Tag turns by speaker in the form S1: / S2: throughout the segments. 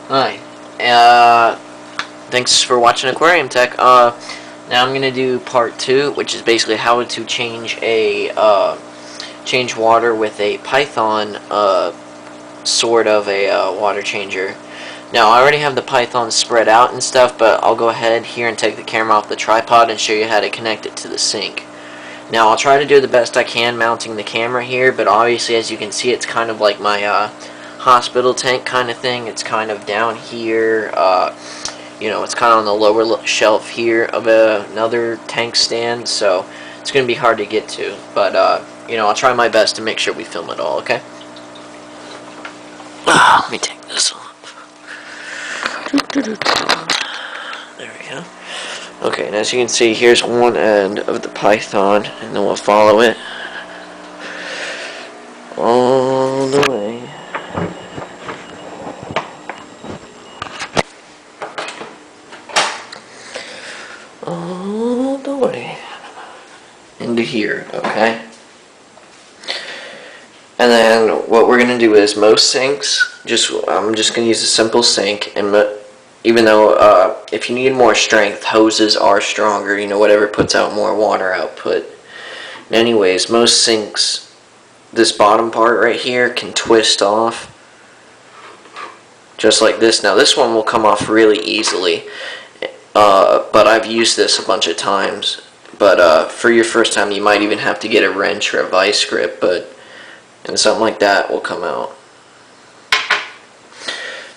S1: Hi. Thanks for watching Aquarium Tech. Now I'm gonna do part 2, which is basically how to change change water with a Python, sort of a water changer. Now I already have the Python spread out and stuff, but I'll go ahead here and take the camera off the tripod and show you how to connect it to the sink. Now I'll try to do the best I can mounting the camera here, but obviously as you can see it's kind of like my hospital tank kind of thing. It's kind of down here, you know, it's kind of on the lower shelf here of another tank stand, so it's going to be hard to get to, but you know, I'll try my best to make sure we film it all, okay? Let me take this off. There we go. Okay, and as you can see, here's one end of the Python, and then we'll follow it all the way. All the way into here, okay? And then what we're going to do is most sinks, I'm just going to use a simple sink, and even though if you need more strength, hoses are stronger, you know, whatever puts out more water output. Anyways, most sinks, this bottom part right here can twist off, just like this. Now this one will come off really easily, but I've used this a bunch of times. But for your first time, you might even have to get a wrench or a vice grip, and something like that will come out.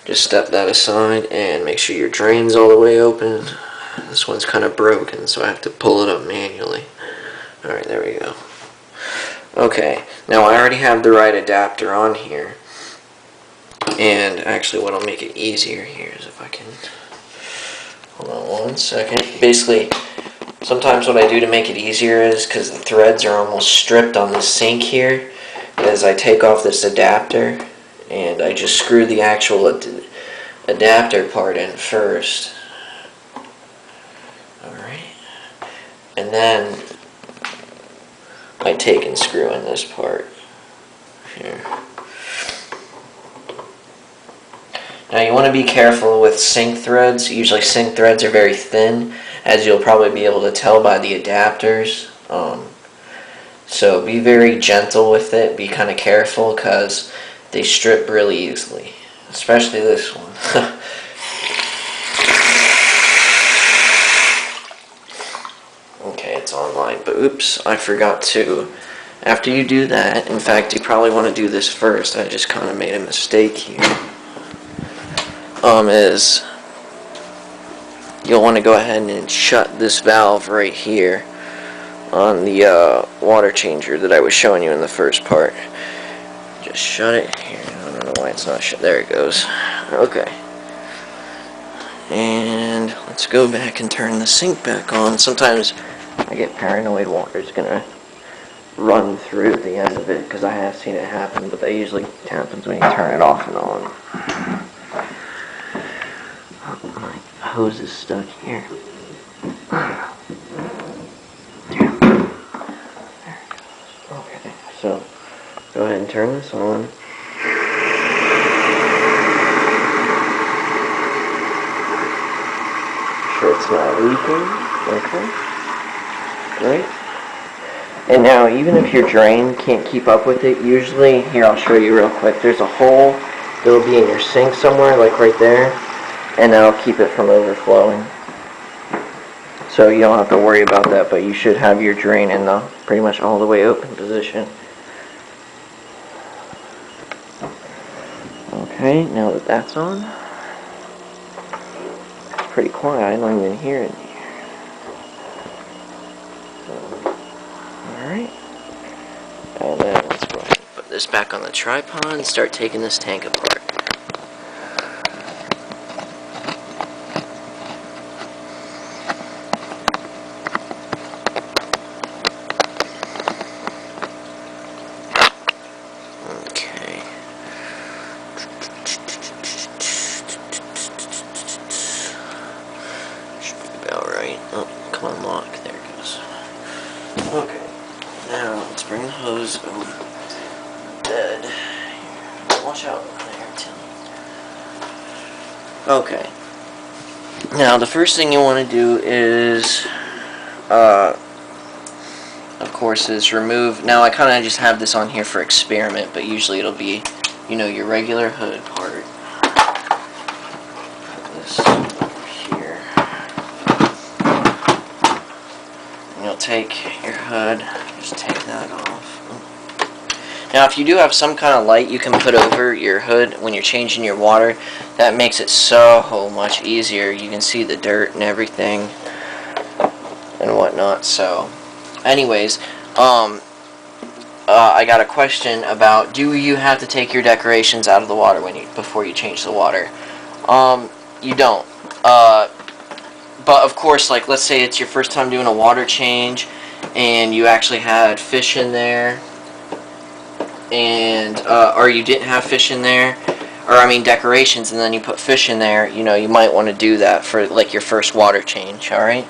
S1: Just step that aside and make sure your drain's all the way open. This one's kind of broken, so I have to pull it up manually. Alright, there we go. Okay, now I already have the right adapter on here. And actually what'll make it easier here is if I can... Hold on one second. Basically, sometimes what I do to make it easier is, because the threads are almost stripped on the sink here, is I take off this adapter and I just screw the actual adapter part in first. Alright. And then I take and screw in this part here. Now you want to be careful with sink threads. Usually sink threads are very thin, as you'll probably be able to tell by the adapters. So be very gentle with it, be kind of careful, because they strip really easily, especially this one. Okay, it's online, but oops, I forgot to. After you do that, in fact, you probably want to do this first. I just kind of made a mistake here. Is you'll want to go ahead and shut this valve right here on the water changer that I was showing you in the first part. Just shut it here. I don't know why it's not shut. There it goes. Okay. And let's go back and turn the sink back on. Sometimes I get paranoid water's gonna run through the end of it, because I have seen it happen, but that usually happens when you turn it off and on. Oh, my hose is stuck here. Okay, so go ahead and turn this on. Sure it's not leaking. Okay. Great. And now, even if your drain can't keep up with it, usually, here I'll show you real quick, there's a hole that'll be in your sink somewhere, like right there, and that'll keep it from overflowing. So you don't have to worry about that, but you should have your drain in the pretty much all the way open position. Okay, now that that's on, it's pretty quiet, I don't even hear it. Alright, and then let's go ahead and put this back on the tripod and start taking this tank apart. Oh, come on, lock. There it goes. Okay. Now, let's bring the hose over. Dead. Watch out there, Tim. Okay. Now, the first thing you want to do is, of course, is remove. Now, I kind of just have this on here for experiment, but usually it'll be, you know, your regular hood part. Put this over here. And you'll take your hood, just take that off. Now, if you do have some kind of light you can put over your hood when you're changing your water, that makes it so much easier. You can see the dirt and everything and whatnot. So, anyways, I got a question about, do you have to take your decorations out of the water before you change the water? You don't. But of course, like, let's say it's your first time doing a water change and you actually had fish in there, and or you didn't have fish in there, or I mean decorations, and then you put fish in there, you know, you might want to do that for like your first water change. Alright,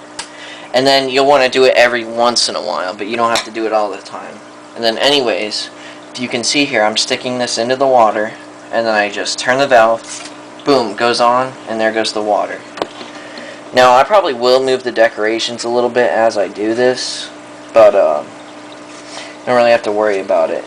S1: and then you'll want to do it every once in a while, but you don't have to do it all the time. And then anyways, if you can see here, I'm sticking this into the water, and then I just turn the valve, boom, goes on, and there goes the water. Now, I probably will move the decorations a little bit as I do this, but don't really have to worry about it.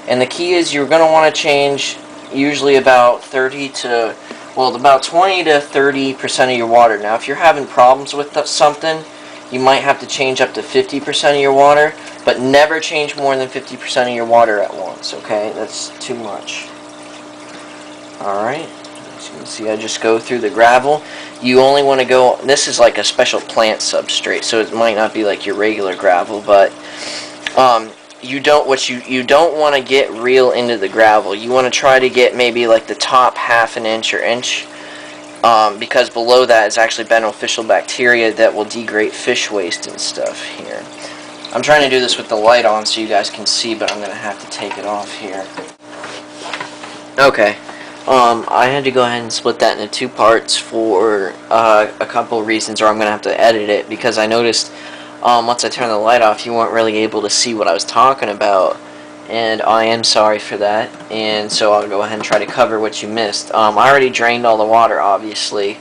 S1: And the key is you're going to want to change usually about 20 to 30% of your water. Now, if you're having problems with something, you might have to change up to 50% of your water, but never change more than 50% of your water at once, okay? That's too much. Alright, as you can see, I just go through the gravel. You only want to go, this is like a special plant substrate, so it might not be like your regular gravel, but you don't want to get real into the gravel. You want to try to get maybe like the top half an inch or inch, because below that is actually beneficial bacteria that will degrade fish waste and stuff here. I'm trying to do this with the light on so you guys can see, but I'm going to have to take it off here. Okay. I had to go ahead and split that into two parts for a couple reasons, or I'm going to have to edit it, because I noticed once I turned the light off, you weren't really able to see what I was talking about, and I am sorry for that, and so I'll go ahead and try to cover what you missed. I already drained all the water, obviously,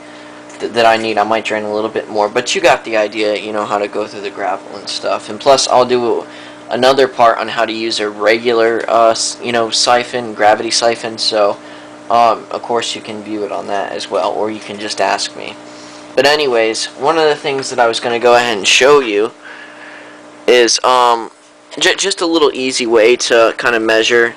S1: that I need. I might drain a little bit more, but you got the idea, you know, how to go through the gravel and stuff. And plus, I'll do another part on how to use a regular, you know, siphon, gravity siphon, so, of course, you can view it on that as well, or you can just ask me. But anyways, one of the things that I was going to go ahead and show you is just a little easy way to kind of measure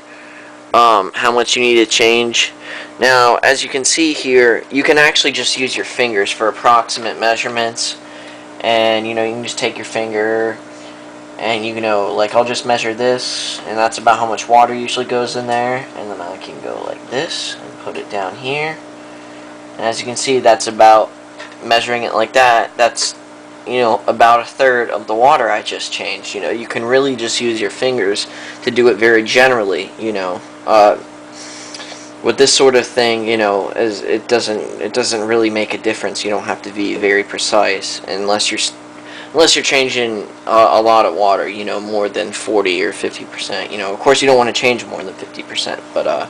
S1: how much you need to change. Now, as you can see here, you can actually just use your fingers for approximate measurements, and you know, you can just take your finger and you know, like, I'll just measure this, and that's about how much water usually goes in there, and then I can go like this and put it down here, and as you can see, that's about, measuring it like that, that's, you know, about a third of the water I just changed. You know, you can really just use your fingers to do it very generally, you know. With this sort of thing, you know, as it doesn't really make a difference. You don't have to be very precise unless you're changing a lot of water, you know, more than 40 or 50%. You know, of course you don't want to change more than 50%, but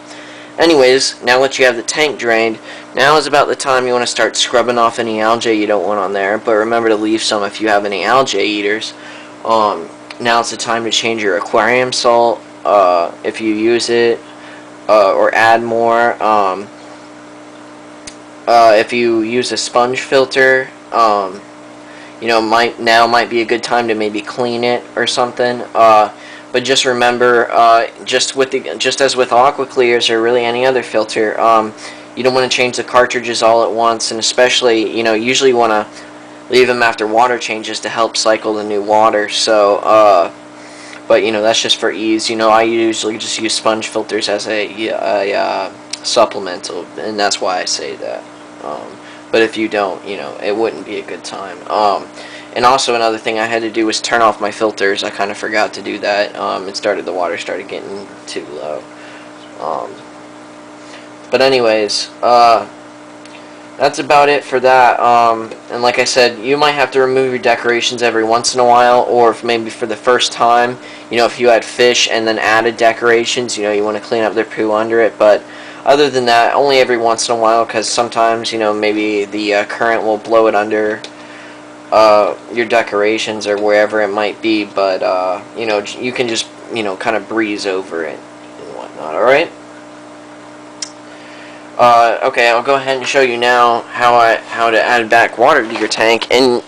S1: anyways, now that you have the tank drained, now is about the time you want to start scrubbing off any algae you don't want on there, but remember to leave some if you have any algae eaters. Now it's the time to change your aquarium salt, if you use it, or add more. If you use a sponge filter, you know, might be a good time to maybe clean it or something. But just remember, just as with aqua clears or really any other filter, you don't want to change the cartridges all at once, and especially, you know, usually you want to leave them after water changes to help cycle the new water. So, but you know, that's just for ease. You know, I usually just use sponge filters as a supplemental, and that's why I say that. But if you don't, you know, it wouldn't be a good time. And also another thing I had to do was turn off my filters. I kind of forgot to do that. The water started getting too low. But anyways, that's about it for that. And like I said, you might have to remove your decorations every once in a while, or if maybe for the first time, you know, if you had fish and then added decorations, you know, you want to clean up their poo under it. But Other than that, only every once in a while, because sometimes, you know, maybe the current will blow it under your decorations or wherever it might be, but you know, you can just, you know, kind of breeze over it and whatnot. All right. Okay, I'll go ahead and show you now how to add back water to your tank, and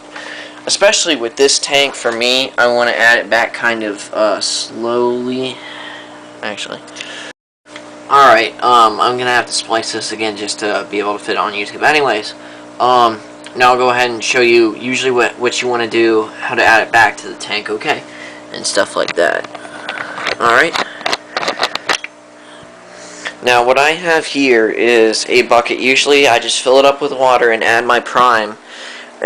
S1: especially with this tank, for me, I want to add it back kind of slowly. Actually, all right. I'm gonna have to splice this again just to be able to fit it on YouTube. Anyways, now I'll go ahead and show you usually what you want to do, how to add it back to the tank, okay, and stuff like that. All right. Now what I have here is a bucket. Usually I just fill it up with water and add my prime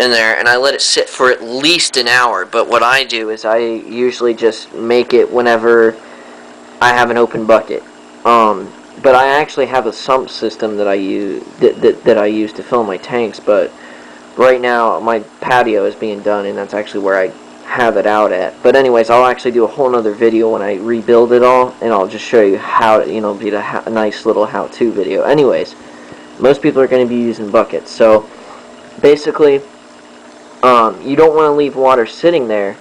S1: in there, and I let it sit for at least an hour. But what I do is I usually just make it whenever I have an open bucket. But I actually have a sump system that I use that I use to fill my tanks. But right now my patio is being done, and that's actually where I have it out at. But anyways, I'll actually do a whole nother video when I rebuild it all, and I'll just show you how to, you know, be a nice little how-to video. Anyways, most people are going to be using buckets, so basically you don't want to leave water sitting there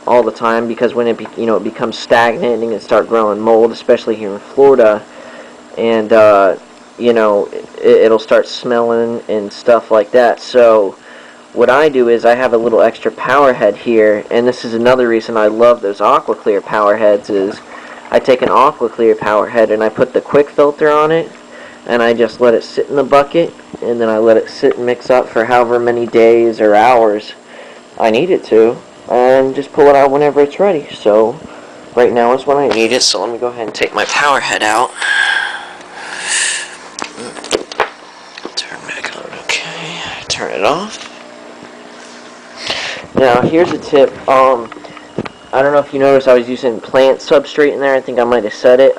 S1: all the time, because when it it becomes stagnant and it start growing mold, especially here in Florida, and you know, it'll start smelling and stuff like that. So what I do is I have a little extra power head here, and this is another reason I love those AquaClear power heads, is I take an AquaClear power head and I put the quick filter on it, and I just let it sit in the bucket, and then I let it sit and mix up for however many days or hours I need it to, and just pull it out whenever it's ready. So right now is when I need it, so let me go ahead and take my power head out. Turn back on, okay, turn it off. Now, here's a tip. I don't know if you noticed I was using plant substrate in there. I think I might have said it.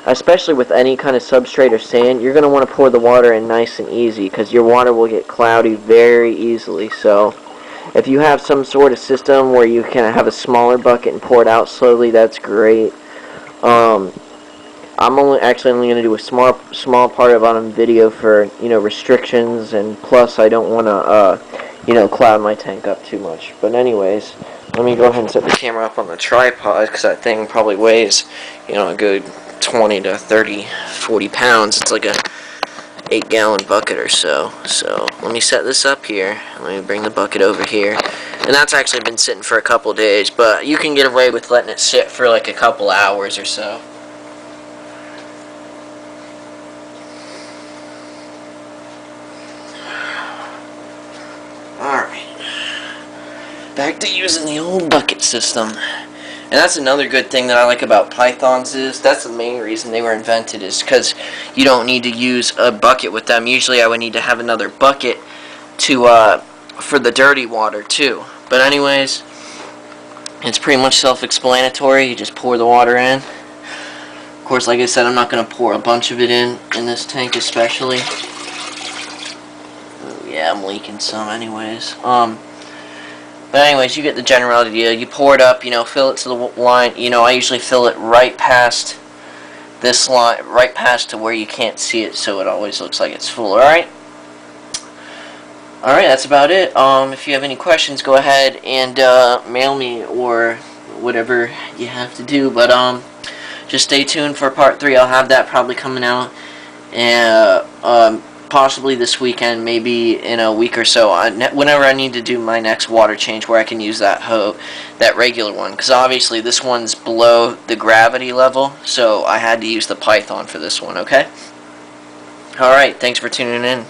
S1: Especially with any kind of substrate or sand, you're going to want to pour the water in nice and easy, because your water will get cloudy very easily. So if you have some sort of system where you can have a smaller bucket and pour it out slowly, that's great. I'm only going to do a small part of it on video for, you know, restrictions, and plus I don't want to you know, cloud my tank up too much. But anyways, let me go ahead and set the camera up on the tripod, because that thing probably weighs, you know, a good 20 to 30, 40 pounds. It's like a 8-gallon bucket or so. So let me set this up here. Let me bring the bucket over here. And that's actually been sitting for a couple days, but you can get away with letting it sit for like a couple hours or so. Back to using the old bucket system. And that's another good thing that I like about pythons, is that's the main reason they were invented, is because you don't need to use a bucket with them. Usually I would need to have another bucket to for the dirty water too. But anyways, it's pretty much self-explanatory. You just pour the water in. Of course, like I said, I'm not going to pour a bunch of it in this tank especially. Oh, yeah, I'm leaking some anyways. But anyways, you get the general idea. You pour it up, you know, fill it to the line. You know, I usually fill it right past this line, right past to where you can't see it, so it always looks like it's full. Alright? Alright, that's about it. If you have any questions, go ahead and mail me or whatever you have to do. But just stay tuned for part 3. I'll have that probably coming out. And possibly this weekend, maybe in a week or so, whenever I need to do my next water change, where I can use that that regular one, because obviously this one's below the gravity level, so I had to use the Python for this one. Okay? Alright, thanks for tuning in.